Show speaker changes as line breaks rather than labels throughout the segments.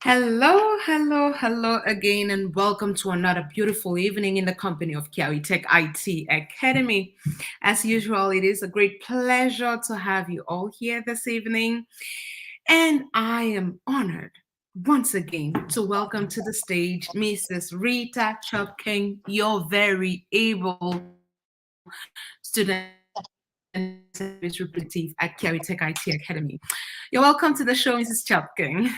Hello, hello, hello again, and welcome to another beautiful evening in the company of Kiawi Tech IT Academy. As usual, it is a great pleasure to have you all here this evening, and I am honored once again to welcome to the stage Mrs. Rita Chopking, your very able student service representative at Kiawi Tech IT Academy. You're welcome to the show, Mrs. Chopking.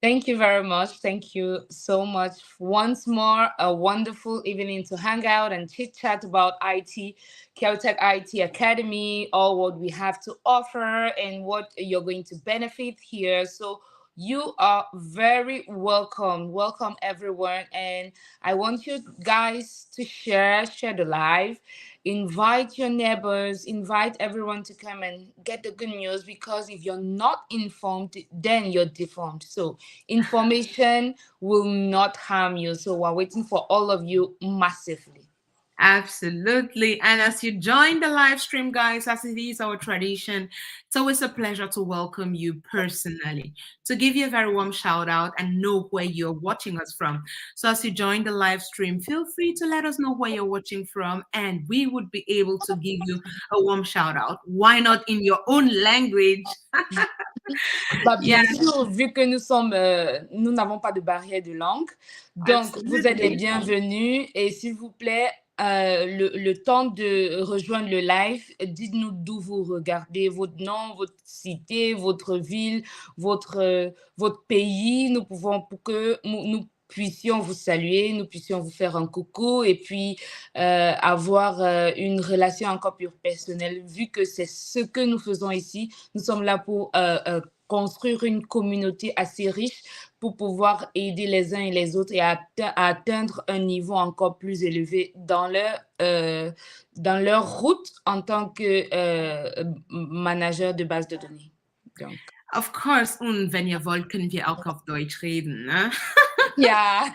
Thank you very much. Thank you so much. Once more, a wonderful evening to hang out and chit chat about IT, Caltech IT Academy, all what we have to offer and what you're going to benefit here. So, you are very welcome. Welcome, everyone. And I want you guys to share the live, invite your neighbors, invite everyone to come and get the good news, because if you're not informed, then you're deformed. So information will not harm you. So we're waiting for all of you massively.
Absolutely. And as you join the live stream, guys, as it is our tradition, it's always a pleasure to welcome you personally, to give you a very warm shout out and know where you're watching us from. So as you join the live stream, feel free to let us know where you're watching from, and we would be able to give you a warm shout out. Why not in your own language?
Bah,
Yeah,
bien sûr, vu que nous n'avons pas de barrière de langue, donc vous êtes les
absolutely.
bienvenus et s'il vous plaît, le temps de rejoindre le live, dites-nous d'où vous regardez, votre nom, votre cité, votre ville, votre pays. Nous pouvons, pour que nous puissions vous saluer, nous puissions vous faire un coucou et puis avoir une relation encore plus personnelle, vu que c'est ce que nous faisons ici. Nous sommes là pour construire une communauté assez riche pour pouvoir aider les uns et les autres et à atteindre un niveau encore plus élevé dans leur route en tant que manager de base de données. Donc,
Of course, und wenn ihr wollt, können wir auch auf Deutsch reden, ne?
yeah.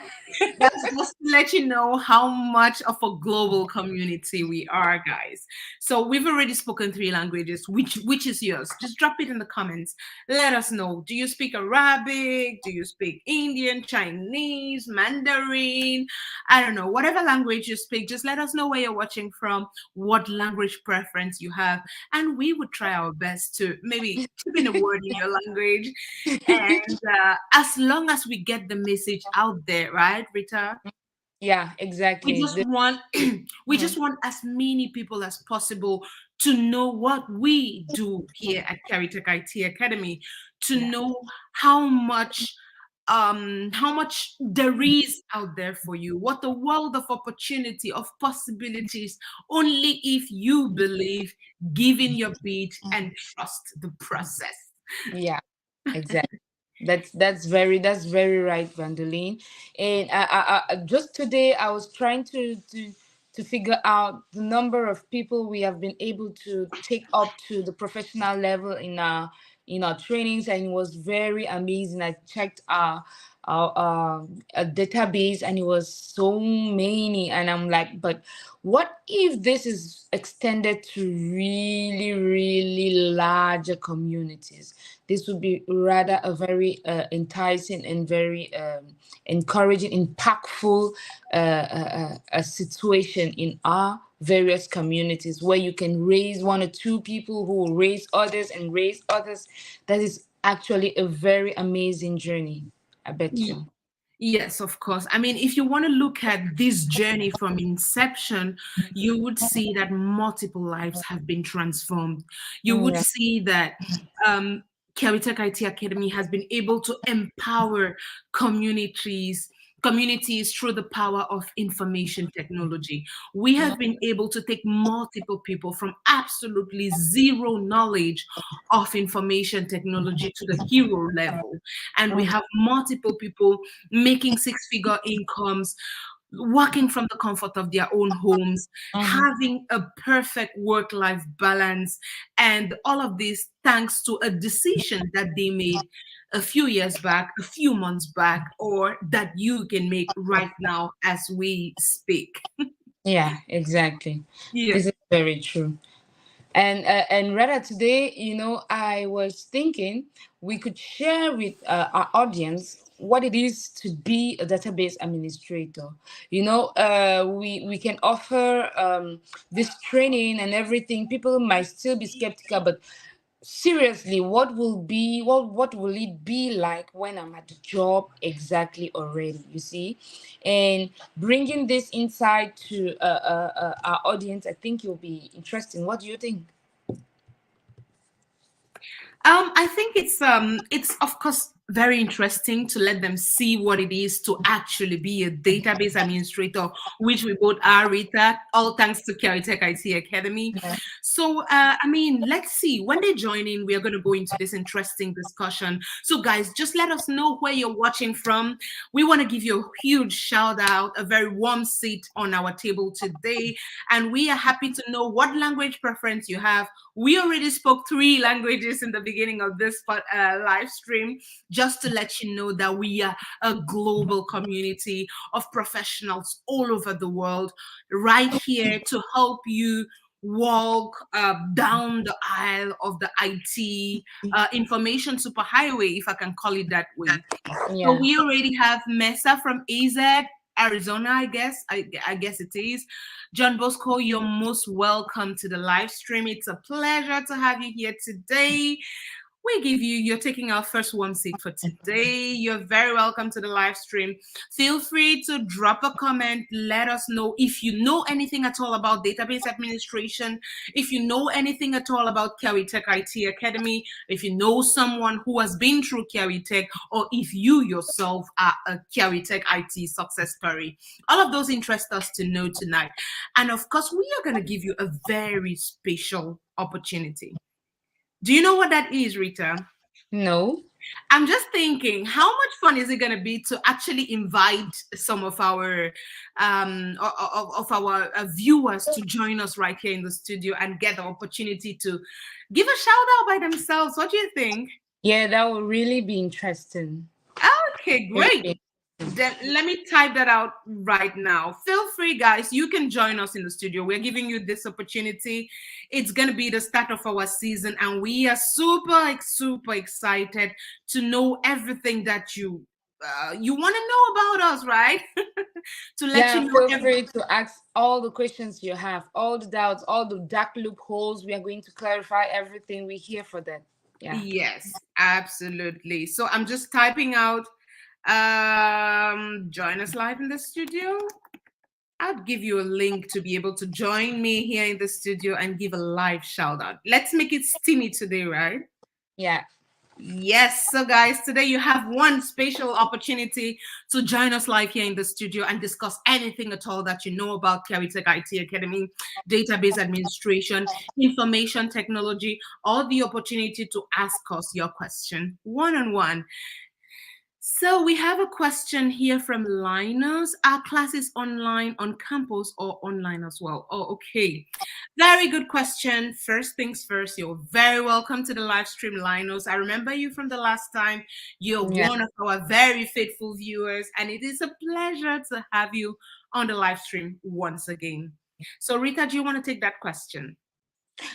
That's just to let you know how much of a global community we are, guys. So we've already spoken three languages. Which is yours? Just drop it in the comments. Let us know. Do you speak Arabic? Do you speak Indian, Chinese, Mandarin? I don't know. Whatever language you speak, just let us know where you're watching from, what language preference you have, and we would try our best to maybe chip in a word in your language. And as long as we get the message out there, right, Rita?
Yeah,
We
exactly.
just want we
Mhm.
just want as many people as possible to know what we do here at Caritech IT Academy, to
Yeah.
know how much there is out there for you, what a world of opportunity, of possibilities, only if you believe, give in your bid, and trust the process.
Yeah, exactly. That's very right, Vandeline. And just today I was trying to figure out the number of people we have been able to take up to the professional level in our trainings, and it was very amazing. I checked our database, and it was so many, and I'm like, but what if this is extended to really, really larger communities? This would be rather a very enticing and very encouraging, impactful a situation in our various communities, where you can raise one or two people who will raise others and raise others. That is actually a very amazing journey. I bet
Ye-
you.
Yes, of course. I mean, if you want to look at this journey from inception, you would see that multiple lives have been transformed. You would
Yeah.
see that Cavitech IT Academy has been able to empower communities communities through the power of information technology. We have been able to take multiple people from absolutely zero knowledge of information technology to the hero level, and we have multiple people making six-figure incomes, working from the comfort of their own homes,
Mhm.
having a perfect work-life balance, and all of this thanks to a decision that they made a few years back, a few months back, or that you can make right now as we speak.
Yeah, exactly.
Yeah.
This is very true. And rather today, I was thinking we could share with our audience what it is to be a database administrator. We can offer this training and everything. People might still be skeptical, but seriously, what will it be like when I'm at the job exactly already, you see? And bringing this insight to our audience, I think you'll be interesting. What do you think?
I think it's of course very interesting to let them see what it is to actually be a database administrator, which we both are, Rita, all thanks to Caritech IT Academy. So, I mean, let's see. When they join in, we are going to go into this interesting discussion. So, guys, just let us know where you're watching from. We want to give you a huge shout out, a very warm seat on our table today. And we are happy to know what language preference you have. We already spoke three languages in the beginning of this live stream, just to let you know that we are a global community of professionals all over the world, right here to help you walk down the aisle of the IT information superhighway, if I can call it that way. So
Yeah.
we already have Mesa from AZ, Arizona, I guess. I guess it is. John Bosco, you're most welcome to the live stream. It's a pleasure to have you here today. You're taking our first warm seat for today. You're very welcome to the live stream. Feel free to drop a comment. Let us know if you know anything at all about database administration, if you know anything at all about Caritech IT Academy, if you know someone who has been through Caritech, or if you yourself are a Caritech IT success story. All of those interest us to know tonight. And of course, we are going to give you a very special opportunity. Do you know what that is, Rita?
No.
I'm just thinking, how much fun is it going to be to actually invite some of our viewers to join us right here in the studio and get the opportunity to give a shout out by themselves? What do you think?
Yeah, that will really be interesting.
Okay,
Very
great. Then let me type that out right now. Feel free, guys. You can join us in the studio. We're giving you this opportunity. It's going to be the start of our season, and we are super excited to know everything that you want to know about us, right? To let
Yeah,
you know
feel
every.
free to ask all the questions you have, all the doubts, all the dark loopholes. We are going to clarify everything. We're here for that. Yeah.
Yes, absolutely. So I'm just typing out. Join us live in the studio. I'll give you a link to be able to join me here in the studio and give a live shout out. Let's make it steamy today, right?
Yeah.
Yes. So, guys, today you have one special opportunity to join us live here in the studio and discuss anything at all that you know about Caritech IT Academy, database administration, information technology, or the opportunity to ask us your question one on one. So we have a question here from Linus. Are classes online on campus or online as well? Oh, okay. Very good question. First things first, you're very welcome to the live stream, Linus. I remember you from the last time. You're
Yeah.
one of our very faithful viewers, and it is a pleasure to have you on the live stream once again. So, Rita, do you want to take that question?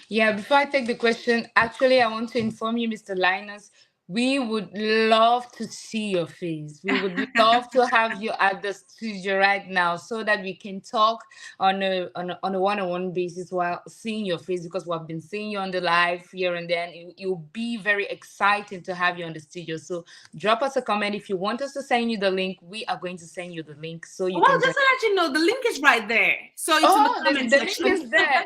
Yeah, before I take the question, actually, I want to inform you, Mr. Linus, we would love to see your face. We would love to have you at the studio right now so that we can talk on a one-on-one basis while seeing your face, because we've been seeing you on the live here and then. It'll be very exciting to have you on the studio. So drop us a comment. If you want us to send you the link, we are going to send you the link so you
Well,
can join.
just to let you know, the link is right there. So it's in the
Oh,
comment
the link
section.
is there.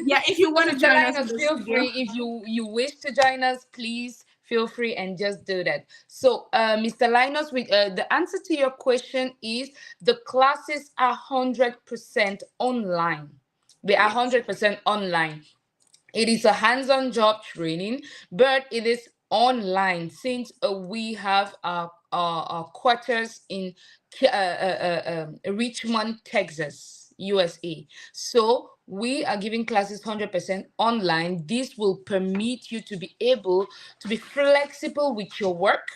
Yeah, if you
So,
want to
Mr.
join us in
Linus,
the
feel
studio.
free. If you wish to join us, please feel free and just do that. So, Mr. Linus, with the answer to your question is the classes are 100% online. They are
Yes.
100% online. It is a hands-on job training, but it is online since we have our quarters in Richmond, Texas, USA. So we are giving classes 100% online. This will permit you to be able to be flexible with your work,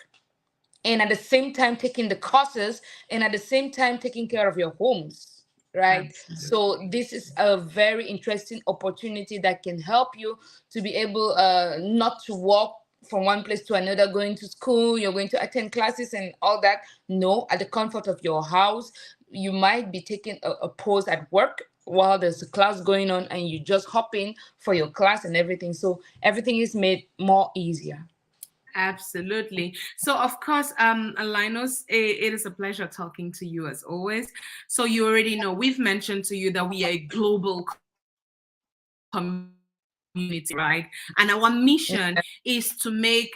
and at the same time taking the courses, and at the same time taking care of your homes, right? So
Absolutely.
this is a very interesting opportunity that can help you to be able not to walk from one place to another, going to school, you're going to attend classes and all that. No, at the comfort of your house. You might be taking a pause at work while there's a class going on, and you just hop in for your class and everything. So everything is made more easier.
Absolutely. So, of course, Linus, it is a pleasure talking to you as always. So, you already know we've mentioned to you that we are a global community, right? And our mission is to make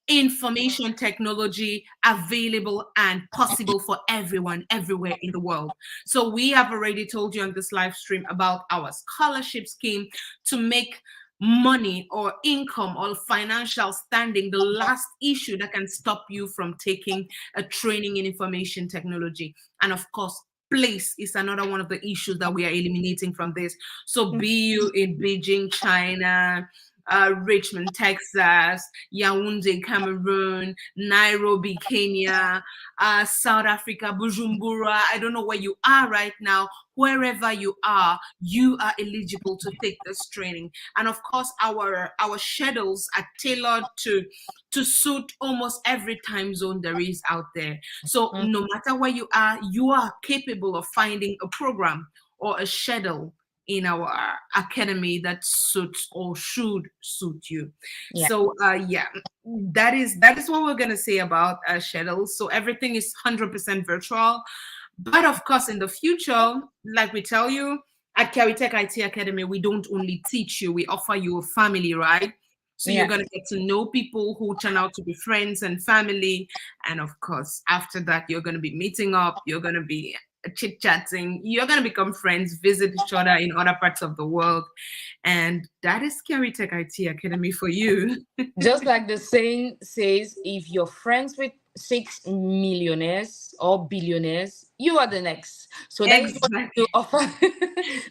information technology available and possible for everyone, everywhere in the world. So, we have already told you on this live stream about our scholarship scheme to make money or income or financial standing the last issue that can stop you from taking a training in information technology. And of course, place is another one of the issues that we are eliminating from this. So be you in Beijing, China, Richmond, Texas, Yaoundé, Cameroon, Nairobi, Kenya, South Africa, Bujumbura. I don't know where you are right now. Wherever you are eligible to take this training. And of course, our schedules are tailored to suit almost every time zone there is out there. So
Mm,
no matter where you are capable of finding a program or a schedule in our academy that suits or should suit you.
yeah,
So yeah, that is what we're gonna say about schedules. So everything is 100% virtual, but of course, in the future, like we tell you at Caritech IT Academy, we don't only teach you, we offer you a family, right? So you're
yeah.
going to get to know people who turn out to be friends and family. And of course, after that, you're going to be meeting up, you're going to be chit chatting, you're going to become friends, visit each other in other parts of the world. And that is Caritech IT Academy for you.
Just like the saying says, if you're friends with 6 millionaires or billionaires, you are the next. So that is what
Exactly.
you offer.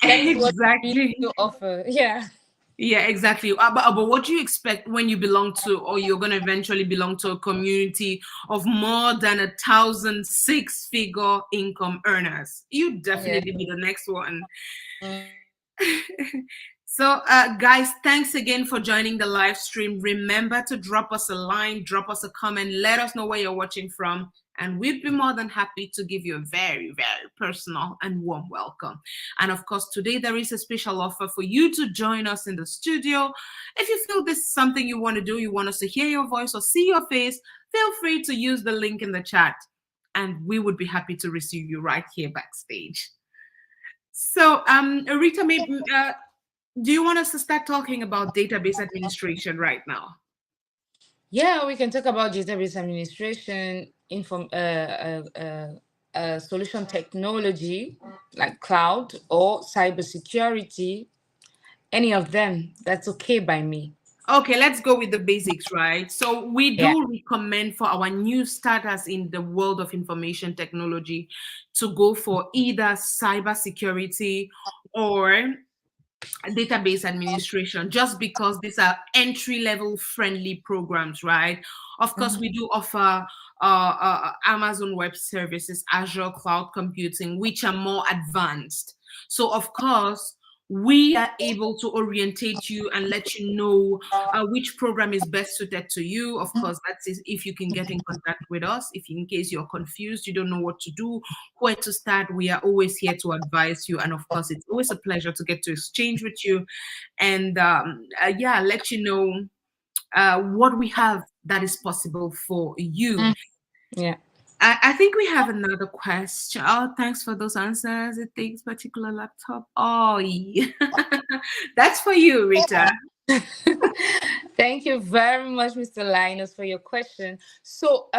That is what
Exactly.
you offer. Yeah.
Yeah, exactly. But what do you expect when you belong to, or you're going to eventually belong to a community of more than 1,000 six-figure income earners? You
Yeah.
definitely be the next one.
Mm.
So, guys, thanks again for joining the live stream. Remember to drop us a line, drop us a comment, let us know where you're watching from, and we'd be more than happy to give you a very, very personal and warm welcome. And of course, today there is a special offer for you to join us in the studio. If you feel this is something you want to do, you want us to hear your voice or see your face, feel free to use the link in the chat, and we would be happy to receive you right here backstage. So, Rita, maybe, do you want us to start talking about database administration right now?
Yeah, we can talk about database administration, solution technology like cloud or cybersecurity. Any of them, that's okay by me.
Okay, let's go with the basics, right? So we
Yeah.
do recommend for our new starters in the world of information technology to go for either cybersecurity or database administration, just because these are entry level friendly programs, right? Of course,
Mhm.
we do offer Amazon Web Services, Azure Cloud Computing, which are more advanced. So of course, we are able to orientate you and let you know which program is best suited to you. Of course, that's if you can get in contact with us. If in case you're confused, you don't know what to do, where to start, we are always here to advise you. And of course, it's always a pleasure to get to exchange with you and yeah, let you know what we have that is possible for you.
Mm. Yeah.
I think we have another question. Oh, thanks for those answers. It takes particular laptop. Oh, yeah. That's for you, Rita.
Thank you very much, Mr. Linus, for your question. So,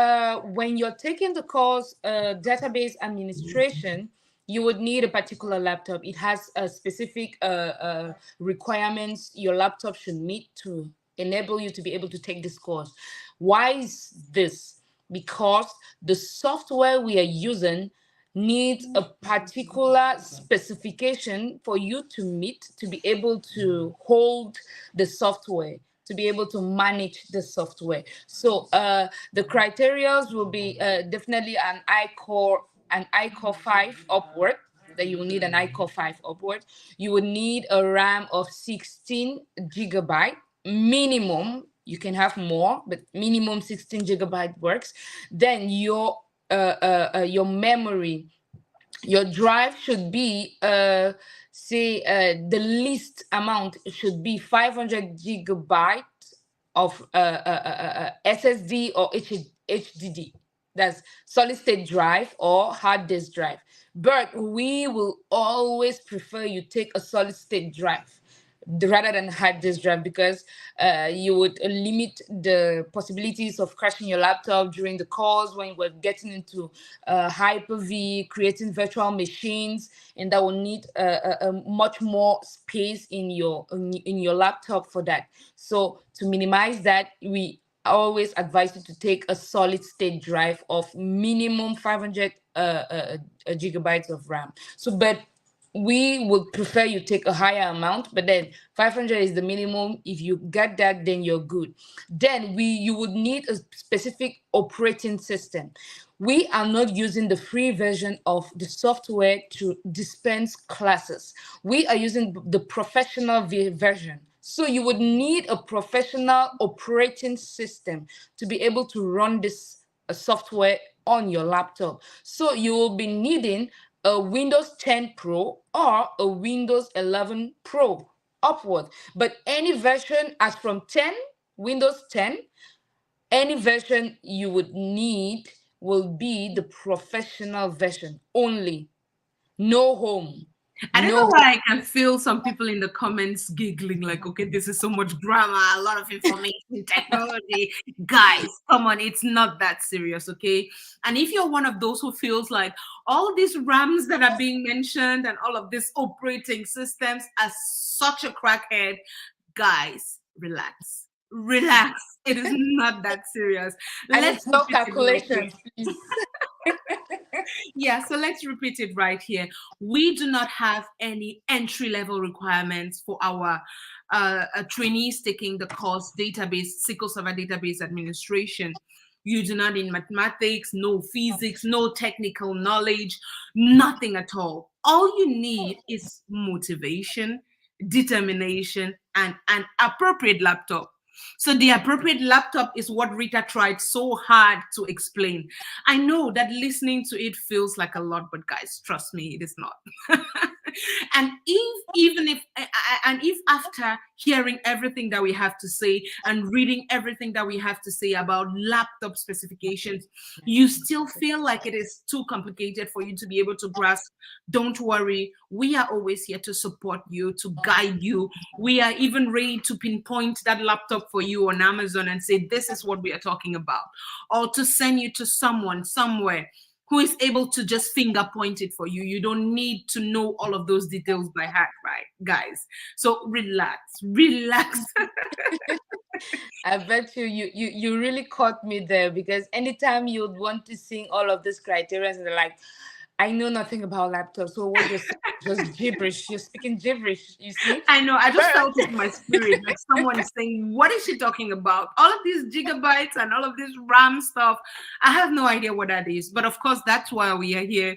when you're taking the course database administration, you would need a particular laptop. It has a specific requirements your laptop should meet to enable you to be able to take this course. Why is this? Because the software we are using needs a particular specification for you to meet to be able to hold the software, to be able to manage the software. So the criterias will be definitely an I core 5 upward. that you will need an iCore 5 upward. You would need a RAM of 16 gigabyte minimum. You can have more, but minimum 16 gigabyte works. Then your memory, your drive should be say the least amount should be 500 gigabyte of SSD or HDD. That's solid state drive or hard disk drive. But we will always prefer you take a solid state drive rather than hard disk drive, because you would limit the possibilities of crashing your laptop during the calls when we're getting into Hyper-V, creating virtual machines, and that will need much more space in your laptop for that. So to minimize that, we always advise you to take a solid state drive of minimum 500 gigabytes of RAM. So, but we would prefer you take a higher amount, but then 500 is the minimum. If you get that, then you're good. Then you would need a specific operating system. We are not using the free version of the software to dispense classes. We are using the professional version. So you would need a professional operating system to be able to run this software on your laptop. So you will be needing a Windows 10 Pro or a Windows 11 Pro upward. But any version as from 10, Windows 10, any version you would need will be the professional version only. No home.
I don't know
No.
why I can feel some people in the comments giggling, like, okay, this is so much grammar, a lot of information technology. Guys, come on, it's not that serious, okay? And if you're one of those who feels like all these RAMs that are being mentioned and all of these operating systems are such a crackhead, guys, relax. Relax. It is not that serious.
And
Let's
it's no
repeat it right here.
calculations, please.
Yeah, so let's repeat it right here. We do not have any entry level requirements for our trainees taking the course database, SQL Server Database Administration. You do not need mathematics, no physics, no technical knowledge, nothing at all. All you need is motivation, determination, and an appropriate laptop. So the appropriate laptop is what Rita tried so hard to explain. I know that listening to it feels like a lot, but guys, trust me, it is not. And if even if and if after hearing everything that we have to say and reading everything that we have to say about laptop specifications, you still feel like it is too complicated for you to be able to grasp, don't worry. We are always here to support you, to guide you. We are even ready to pinpoint that laptop for you on Amazon and say, this is what we are talking about, or to send you to someone somewhere who is able to just finger point it for you. You don't need to know all of those details by heart, right, guys? So relax, relax.
I bet you really caught me there, because anytime you'd want to sing all of these criteria and they're like, I know nothing about laptops, so what you're saying is just gibberish. You're speaking gibberish, you see?
I know. I just felt it in my spirit, like someone is saying, "What is she talking about? All of these gigabytes and all of this RAM stuff. I have no idea what that is." But of course, that's why we are here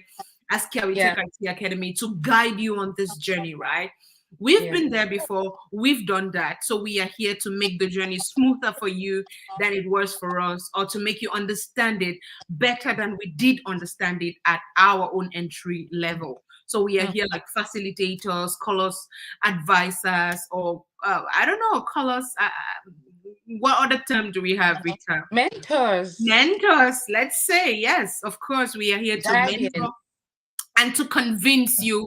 as Kiawi
Yeah,
Tech IT Academy to guide you on this journey, right? We've
yeah.
been there before. We've done that. So we are here to make the journey smoother for you than it was for us, or to make you understand it better than we did understand it at our own entry level. So we are
Mm.
here like facilitators, colors advisors, or I don't know, colors. What other term do we have, Rita?
Mentors,
Mentors. Let's say yes. Of course, we are here to
guidance.
mentor and to convince you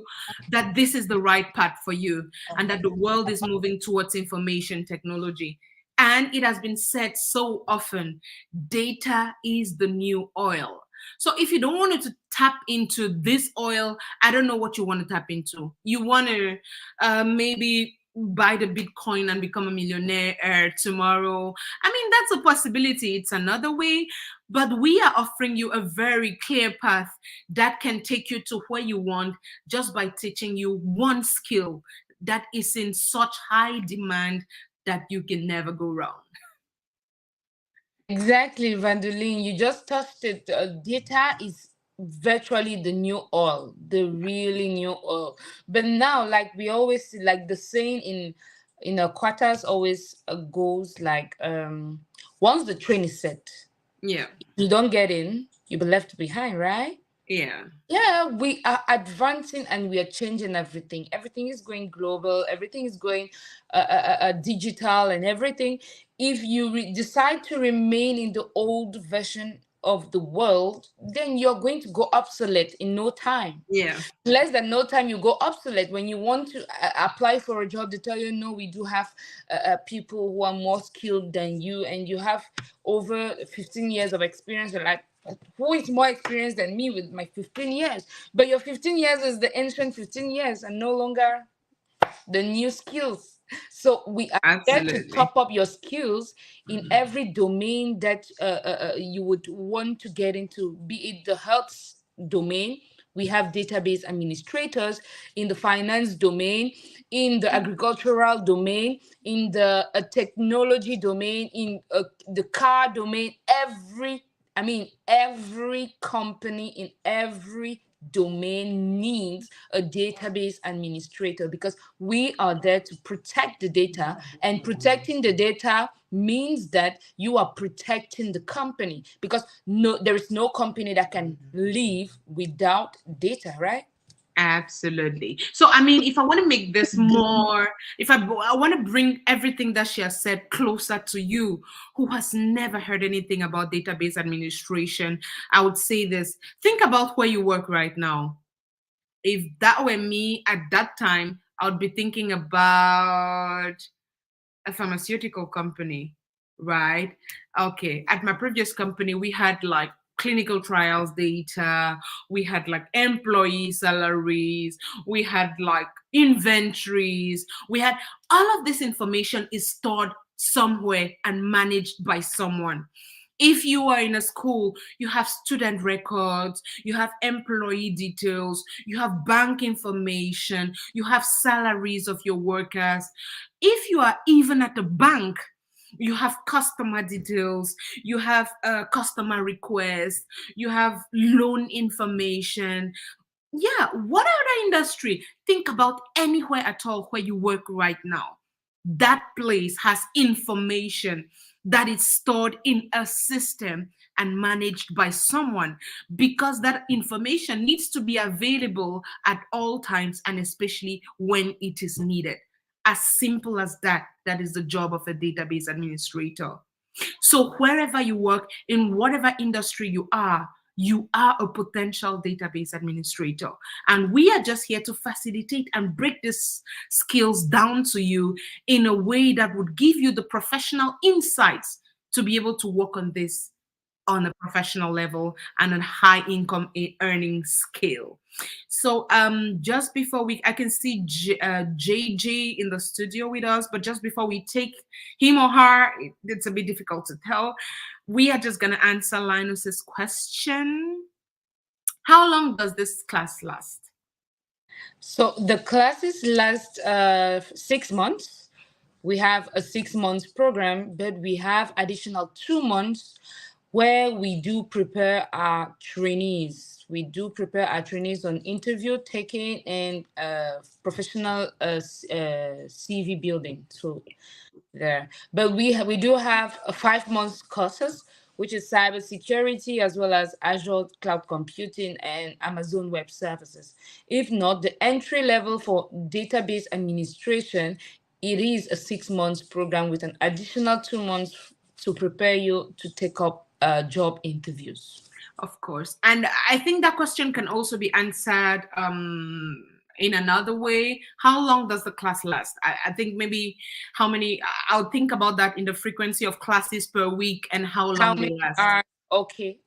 that this is the right path for you and that the world is moving towards information technology. And it has been said so often, data is the new oil. So if you don't want to tap into this oil, I don't know what you want to tap into. You want to maybe buy the Bitcoin and become a millionaire tomorrow. I mean, that's a possibility. It's another way, but we are offering you a very clear path that can take you to where you want just by teaching you one skill that is in such high demand that you can never go wrong.
Exactly, Vandalene. You just touched it. Data is virtually the new oil, the really new oil. But now, like we always see, like the saying in our quarters always goes like, once the train is set,
Yeah.
you don't get in, you'll be left behind, right?
Yeah.
Yeah, we are advancing and we are changing everything. Everything is going global, everything is going digital and everything. If you decide to remain in the old version of the world, then you're going to go obsolete in no time.
Yeah.
Less than no time, you go obsolete. When you want to apply for a job, they tell you, no, we do have people who are more skilled than you, and you have over 15 years of experience. You're like, who is more experienced than me with my 15 years? But your 15 years is the ancient 15 years and no longer the new skills. So we are there to
Absolutely.
top up your skills in every domain that you would want to get into, be it the health domain. We have database administrators in the finance domain, in the agricultural domain, in the technology domain, in the car domain. Every company in every domain needs a database administrator, because we are there to protect the data, and protecting the data means that you are protecting the company, because there is no company that can live without data, right?
Absolutely. So, I mean, if I want to make this more, if I want to bring everything that she has said closer to you, who has never heard anything about database administration, I would say this. Think about where you work right now. If that were me at that time, I would be thinking about a pharmaceutical company, right? Okay. At my previous company, we had like clinical trials data, we had like employee salaries, we had like inventories, we had all of this information is stored somewhere and managed by someone. If you are in a school, you have student records, you have employee details, you have bank information, you have salaries of your workers. If you are even at a bank, you have customer details, you have customer requests, you have loan information. Yeah, what other industry? Think about anywhere at all where you work right now. That place has information that is stored in a system and managed by someone, because that information needs to be available at all times and especially when it is needed. As simple as that. That is the job of a database administrator. So wherever you work, in whatever industry you are a potential database administrator. And we are just here to facilitate and break these skills down to you in a way that would give you the professional insights to be able to work on this on a professional level and a high income earning scale. So just before I can see JJ in the studio with us, but just before we take him or her, it's a bit difficult to tell. We are just gonna answer Linus's question. How long does this class last?
So the classes last 6 months. We have a 6 months program, but we have additional 2 months where we do prepare our trainees. We do prepare our trainees on interview taking and professional CV building. So there. But we do have a 5 months courses, which is cybersecurity as well as Azure cloud computing and Amazon Web Services. If not, the entry level for database administration, it is a 6 months program with an additional 2 months to prepare you to take up job interviews.
Of course. And I think that question can also be answered in another way. How long does the class last? I think maybe how many, I'll think about that in the frequency of classes per week and how
How
long they
many
last.
are okay?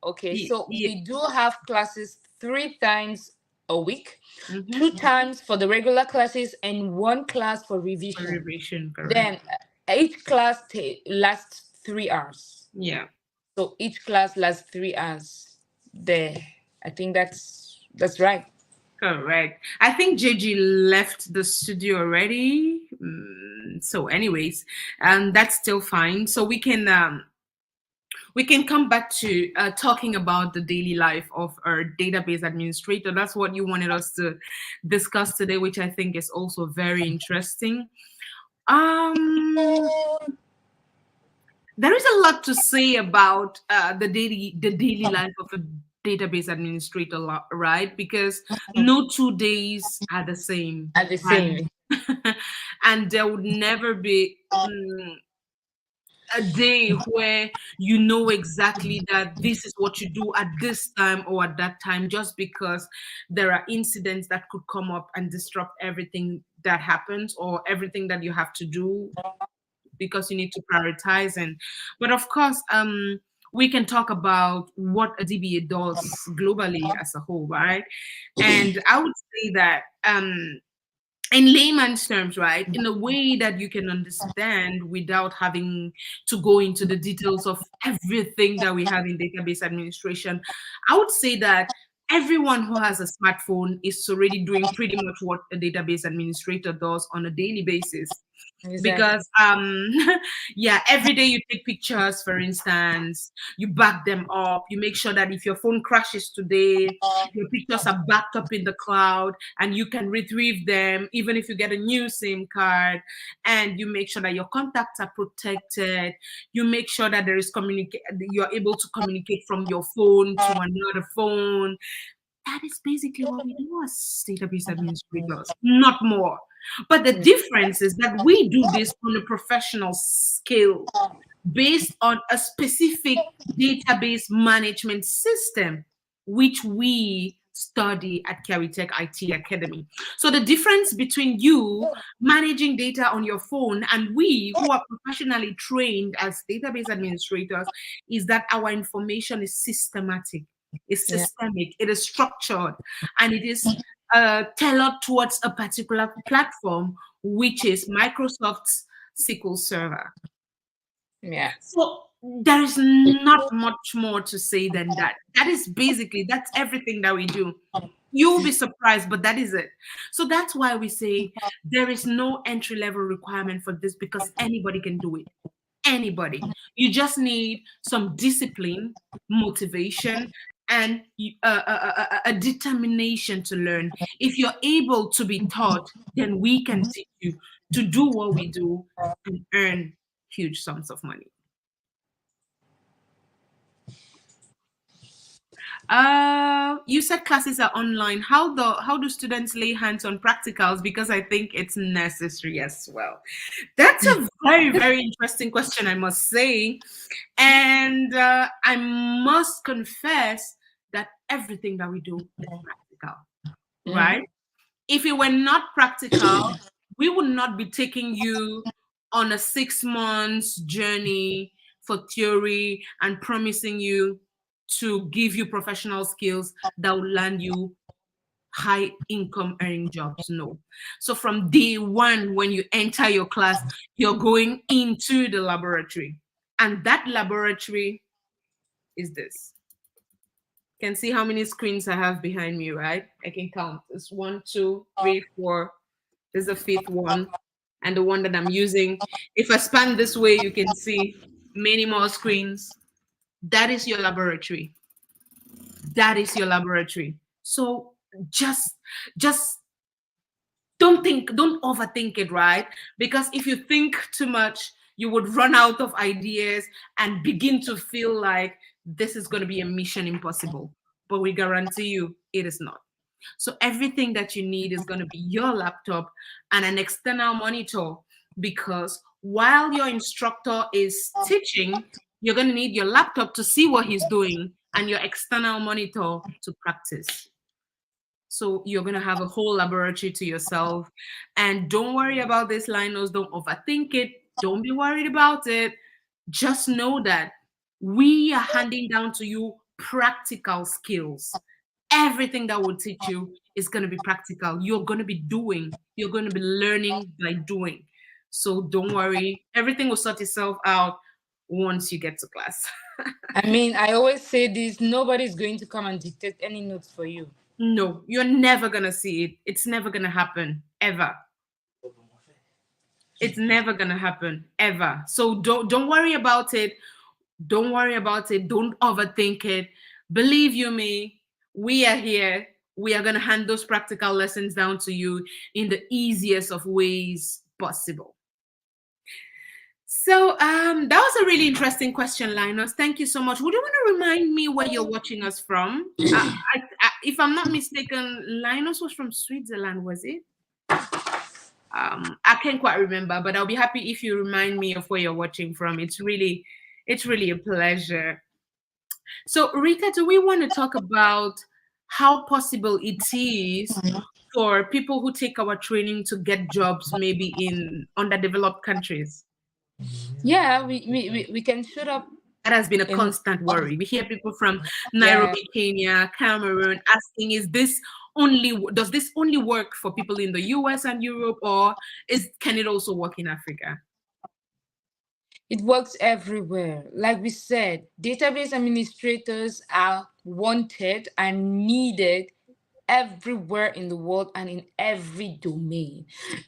So
Yeah.
we do have classes 3 times a week,
Mm-hmm.
2 times for the regular classes, and one class for revision.
Revision, correct.
Then each class lasts 3 hours.
Yeah,
So each class lasts 3 hours. There, I think that's right.
correct. I think JG left the studio already. So, anyways, that's still fine. So we can come back to talking about the daily life of our database administrator. That's what you wanted us to discuss today, which I think is also very interesting. Um, there is a lot to say about the daily life of a database administrator, right? Because no 2 days are the same,
At the
and
same.
and there would never be a day where you know exactly that this is what you do at this time or at that time, just because there are incidents that could come up and disrupt everything that happens or everything that you have to do, because you need to prioritize. And but of course, we can talk about what a DBA does globally as a whole, right? And I would say that in layman's terms, right, in a way that you can understand without having to go into the details of everything that we have in database administration, I would say that everyone who has a smartphone is already doing pretty much what a database administrator does on a daily basis.
Exactly.
Because yeah, every day you take pictures, for instance, you back them up, you make sure that if your phone crashes today, your pictures are backed up in the cloud and you can retrieve them even if you get a new SIM card. And you make sure that your contacts are protected, you make sure that there is communicate, you're able to communicate from your phone to another phone. That is basically what we do as database administrators, not more. But the difference is that we do this on a professional scale based on a specific database management system, which we study at Caritech IT Academy. So the difference between you managing data on your phone and we who are professionally trained as database administrators is that our information is systematic, is
Yeah.
systemic, it is structured, and it is tailored towards a particular platform, which is Microsoft's SQL Server.
Yeah.
So there is not much more to say than that. That is basically, that's everything that we do. You'll be surprised, but that is it. So that's why we say there is no entry level requirement for this, because anybody can do it. Anybody. You just need some discipline, motivation, and a determination to learn. If you're able to be taught, then we can teach you to do what we do and earn huge sums of money. You said classes are online. How do students lay hands on practicals? Because I think it's necessary as well. That's a very interesting question, I must say, and I must confess that everything that we do is practical, right?
Hmm.
If it were not practical, we would not be taking you on a 6 months journey for theory and promising you to give you professional skills that will land you high income earning jobs. No. So from day one, when you enter your class, you're going into the laboratory. And that laboratory is this. Can see how many screens I have behind me, right? I can count. It's one, two, three, four. There's a fifth one. And the one that I'm using. If I span this way, you can see many more screens. That is your laboratory. That is your laboratory. So just just don't overthink it, right? Because if you think too much, you would run out of ideas and begin to feel like this is going to be a mission impossible. But we guarantee you it is not. So everything that you need is going to be your laptop and an external monitor, because while your instructor is teaching, you're going to need your laptop to see what he's doing and your external monitor to practice. So you're going to have a whole laboratory to yourself. And don't worry about this, Linus. Don't overthink it. Don't be worried about it. Just know that we are handing down to you practical skills. Everything that will teach you is going to be practical. You're going to be doing, you're going to be learning by doing. So don't worry. Everything will sort itself out once you get to class.
I mean, I always say this: nobody's going to come and dictate any notes for you.
No, you're never going to see it. It's never going to happen, ever. It's never gonna happen ever. So don't worry about it. Don't worry about it. Don't overthink it. Believe you me, we are here. We are going to hand those practical lessons down to you in the easiest of ways possible. So that was a really interesting question, Linus. Thank you so much. Would you want to remind me where you're watching us from? If I'm not mistaken, Linus was from Switzerland, was it? I can't quite remember, but I'll be happy if you remind me of where you're watching from. It's really a pleasure. So, Rita, do we want to talk about how possible it is for people who take our training to get jobs maybe in underdeveloped countries?
Yeah, we can shoot up
That has been a
in
constant worry. We hear people from
yeah.
Nairobi, Kenya, Cameroon asking, does this only work for people in the US and Europe, or can it also work in Africa?
It works everywhere. Like we said, database administrators are wanted and needed everywhere in the world and in every domain.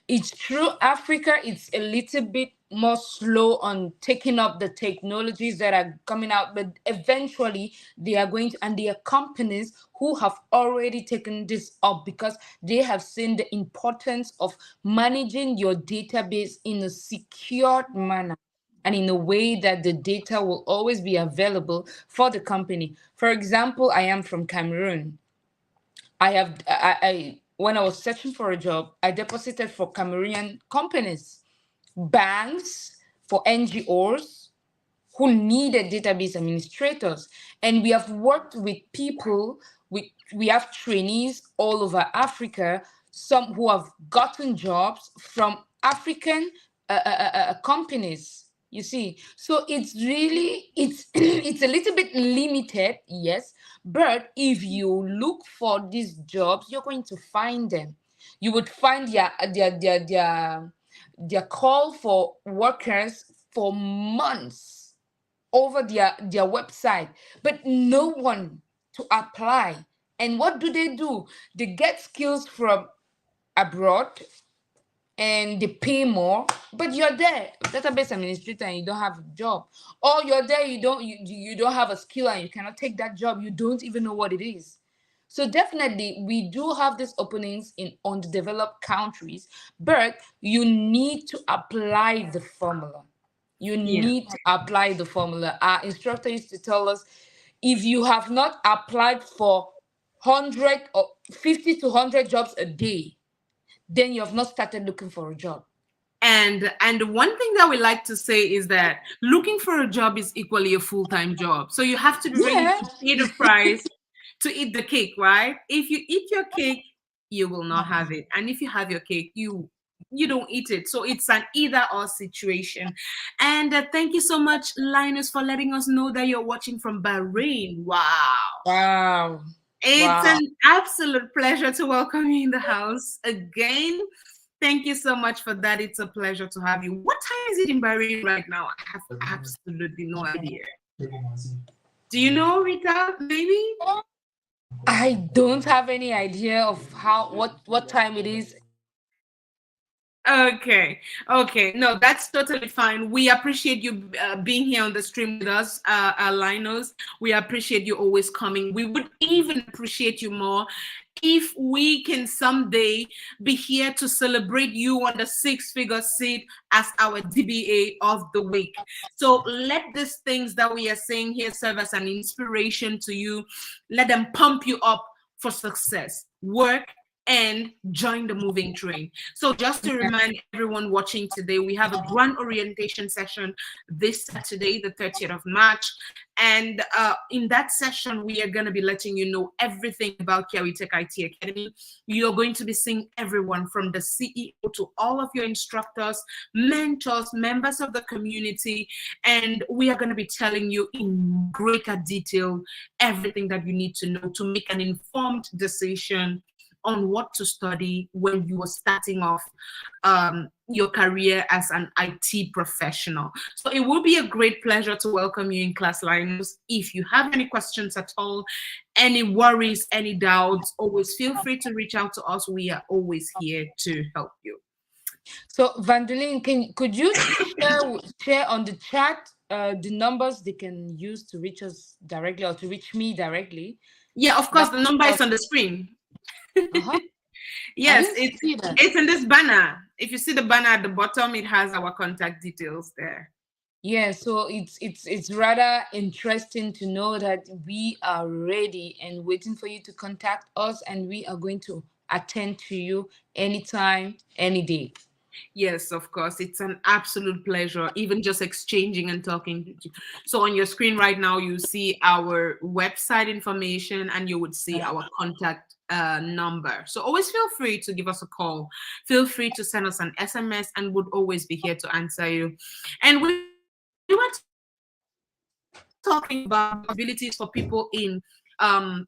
It's true, Africa is a little bit more slow on taking up the technologies that are coming out, but eventually they are going to, and there are companies who have already taken this up because they have seen the importance of managing your database in a secured manner and in a way that the data will always be available for the company. For example, I am from Cameroon. I when I was searching for a job, I deposited for Cameroonian companies, banks, for NGOs who needed database administrators. And we have worked with people, we have trainees all over Africa, some who have gotten jobs from African companies. You see, so it's really it's a little bit limited, yes, but if you look for these jobs, you're going to find them. You would find their call for workers for months over their website, but no one to apply. And what do? They get skills from abroad and they pay more, but you're there, database administrator, and you don't have a job. Or you're there, you don't have a skill and you cannot take that job, you don't even know what it is. So definitely we do have these openings in underdeveloped countries, but you need to apply the formula. You
Yeah.
need to apply the formula. Our instructor used to tell us, if you have not applied for 100 or 50 to 100 jobs a day, then you have not started looking for a job.
And one thing that we like to say is that looking for a job is equally a full-time job. So you have to be ready
Yeah.
to pay the price to eat the cake, right? If you eat your cake, you will not have it. And if you have your cake, you don't eat it. So it's an either or situation. And thank you so much, Linus, for letting us know that you're watching from Bahrain. Wow.
Wow.
It's
Wow.
an absolute pleasure to welcome you in the house again. Thank you so much for that. It's a pleasure to have you. What time is it in Bahrain right now? I have absolutely no idea. Do you know, Rita? Maybe?
I don't have any idea of what time it is.
Okay. Okay. No, that's totally fine. We appreciate you being here on the stream with us, Linus. We appreciate you always coming. We would even appreciate you more if we can someday be here to celebrate you on the six-figure seat as our DBA of the week. So let these things that we are saying here serve as an inspiration to you. Let them pump you up for success. Work and join the moving train. So just to remind everyone watching today, we have a grand orientation session this Saturday, the 30th of March. And in that session, we are going to be letting you know everything about Kiawi Tech IT Academy. You're going to be seeing everyone from the CEO to all of your instructors, mentors, members of the community. And we are going to be telling you in greater detail everything that you need to know to make an informed decision on what to study when you are starting off your career as an IT professional. So it will be a great pleasure to welcome you in class, Linus. If you have any questions at all, any worries, any doubts, always feel free to reach out to us. We are always here to help you.
So Vandeline, could you share on the chat the numbers they can use to reach us directly or to reach me directly.
Yeah, of course,
That
the number
was,
is on the screen.
uh-huh. I
Yes,
didn't
it's
see that.
it's in this banner. If you see the banner at the bottom, it has our contact details there.
Yeah, so it's rather interesting to know that we are ready and waiting for you to contact us, and we are going to attend to you anytime, any day.
Yes, of course. It's an absolute pleasure, even just exchanging and talking to you. So on your screen right now, you see our website information and you would see our contact number. So always feel free to give us a call. Feel free to send us an SMS and would always be here to answer you. And we were talking about the possibilities for people in um,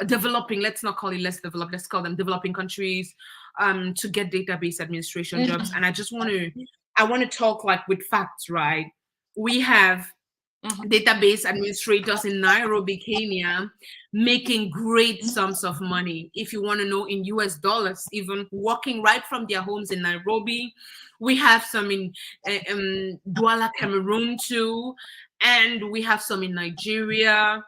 developing, let's not call it less developed, let's call them developing countries, to get database administration jobs. And I want to talk like with facts, right? We have
Mhm.
database administrators in Nairobi, Kenya, making great sums of money. If you want to know, in US dollars, even working right from their homes in Nairobi. We have some in Douala, Cameroon too, and we have some in Nigeria.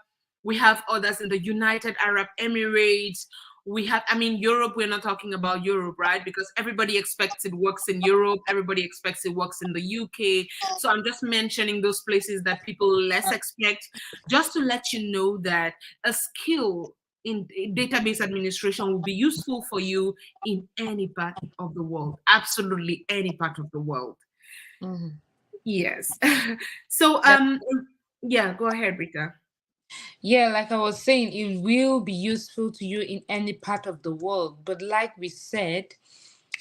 We have others in the United Arab Emirates. We have, I mean, Europe, we're not talking about Europe, right? Because everybody expects it works in Europe, everybody expects it works in the UK. So I'm just mentioning those places that people less expect, just to let you know that a skill in database administration will be useful for you in any part of the world, absolutely any part of the world.
Mhm.
Yes. So
That,
yeah, go ahead, Rita.
yeah, like I was saying, it will be useful to you in any part of the world. But like we said,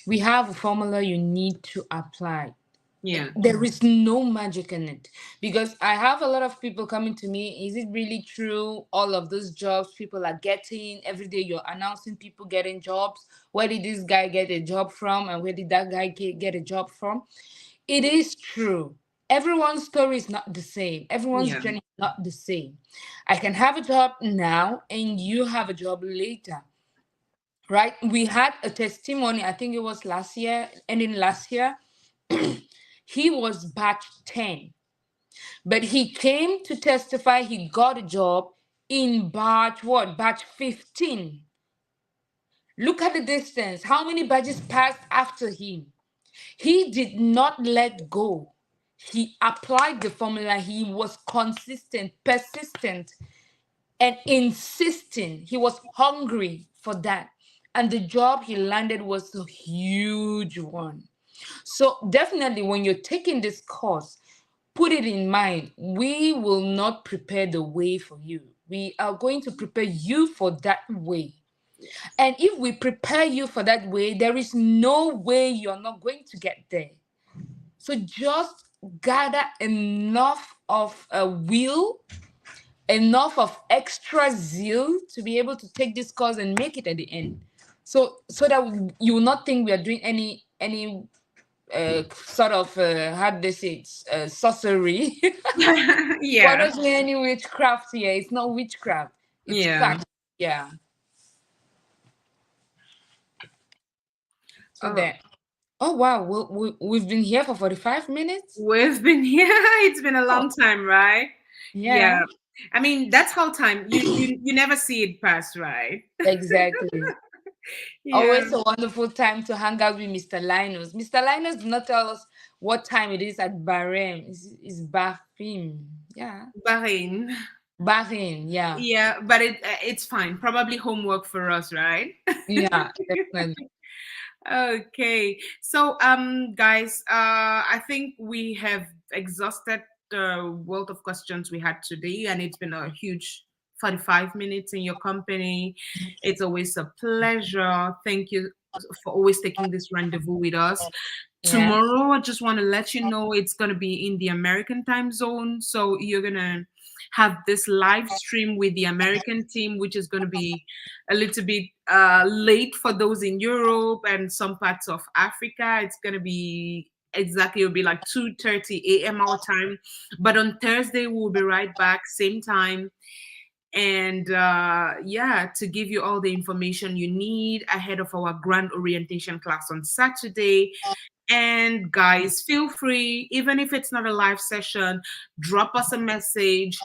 we have a formula you need to apply.
Yeah.
There is no magic in it, because I have a lot of people coming to me. Is it really true? All of those jobs people are getting every day, you're announcing people getting jobs. Where did this guy get a job from, and where did that guy get a job from? It is true. Everyone's story is not the same. Everyone's
Yeah.
journey is not the same. I can have a job now and you have a job later, right? We had a testimony, I think it was last year, ending last year. He was batch 10, but he came to testify he got a job in batch what? Batch 15. Look at the distance. How many batches passed after him? He did not let go. He applied the formula. He was consistent, persistent, and insisting. He was hungry for that. And the job he landed was a huge one. So, definitely, when you're taking this course, put it in mind, we will not prepare the way for you. We are going to prepare you for that way. And if we prepare you for that way, there is no way you're not going to get there. So just gather enough of a will, enough of extra zeal to be able to take this course and make it at the end. So that you will not think we are doing any sort of how do they say it, sorcery. We're
Yeah.
not doing any witchcraft here. It's not witchcraft. It's
Yeah.
fact. Yeah. So
Oh,
there. Oh wow, we've been here for 45 minutes.
we've been here. It's been a
Oh
long time, right? Yeah.
yeah,
I mean, that's how time you never see it pass, right?
exactly.
Yeah.
Always a wonderful time to hang out with Mr. Linus. Mr. Linus did not tell us what time it is at Bahrain. It's Bahrain. Yeah.
Bahrain.
Bahrain. Yeah.
Yeah, but it's fine. Probably homework for us, right?
Yeah, definitely.
Okay. So guys, I think we have exhausted the wealth of questions we had today, and it's been a huge 45 minutes in your company. It's always a pleasure. Thank you for always taking this rendezvous with us.
Yeah.
Tomorrow, I just want to let you know it's going to be in the American time zone. So you're going to have this live stream with the American team, which is going to be a little bit late for those in Europe and some parts of Africa. It's going to be exactly, it'll be like 2:30 a.m. our time. But on Thursday, we'll be right back, same time. And yeah, to give you all the information you need ahead of our grand orientation class on Saturday. And guys, feel free, even if it's not a live session, drop us a message,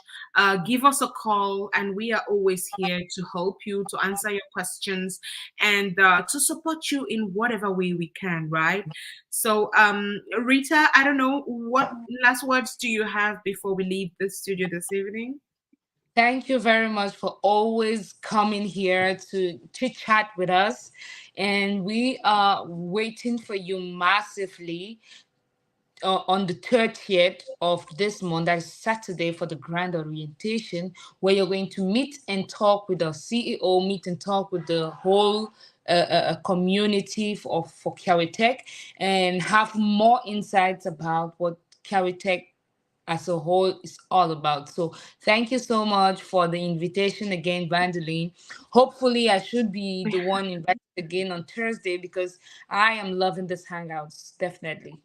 give us a call, and we are always here to help you, to answer your questions, and to support you in whatever way we can, right? So, Rita, I don't know, what last words do you have before we leave the studio this evening?
Thank you very much for always coming here to chit chat with us. And we are waiting for you massively on the 30th of this month, that is Saturday, for the grand orientation, where you're going to meet and talk with the CEO, meet and talk with the whole community for Caritech, and have more insights about what Caritech as a whole is all about. So thank you so much for the invitation again, Vandeline. Hopefully I should be the one invited again on Thursday, because I am loving this hangouts, definitely.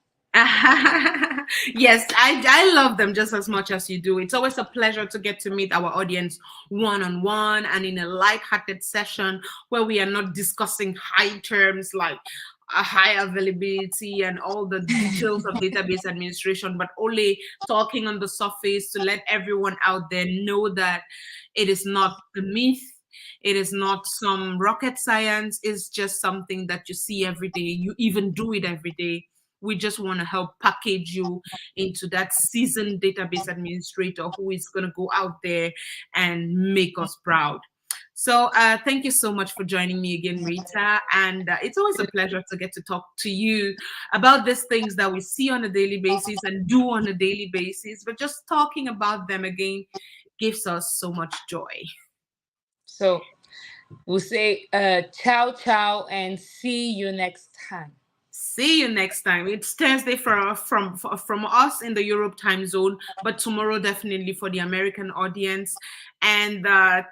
Yes, I love them just as much as you do. It's always a pleasure to get to meet our audience one on one and in a light-hearted session where we are not discussing high terms like a high availability and all the details of database administration, but only talking on the surface to let everyone out there know that it is not a myth. It is not some rocket science. It's just something that you see every day. You even do it every day. We just want to help package you into that seasoned database administrator who is going to go out there and make us proud. So thank you so much for joining me again, Rita. And it's always a pleasure to get to talk to you about these things that we see on a daily basis and do on a daily basis. But just talking about them again gives us so much joy.
So we'll say ciao, ciao, and see you next time.
See you next time. It's Thursday from us in the Europe time zone, but tomorrow definitely for the American audience. And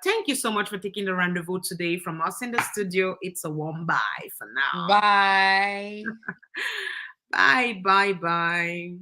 thank you so much for taking the rendezvous today from us in the studio. It's a warm bye for now.
Bye.
Bye, bye, bye.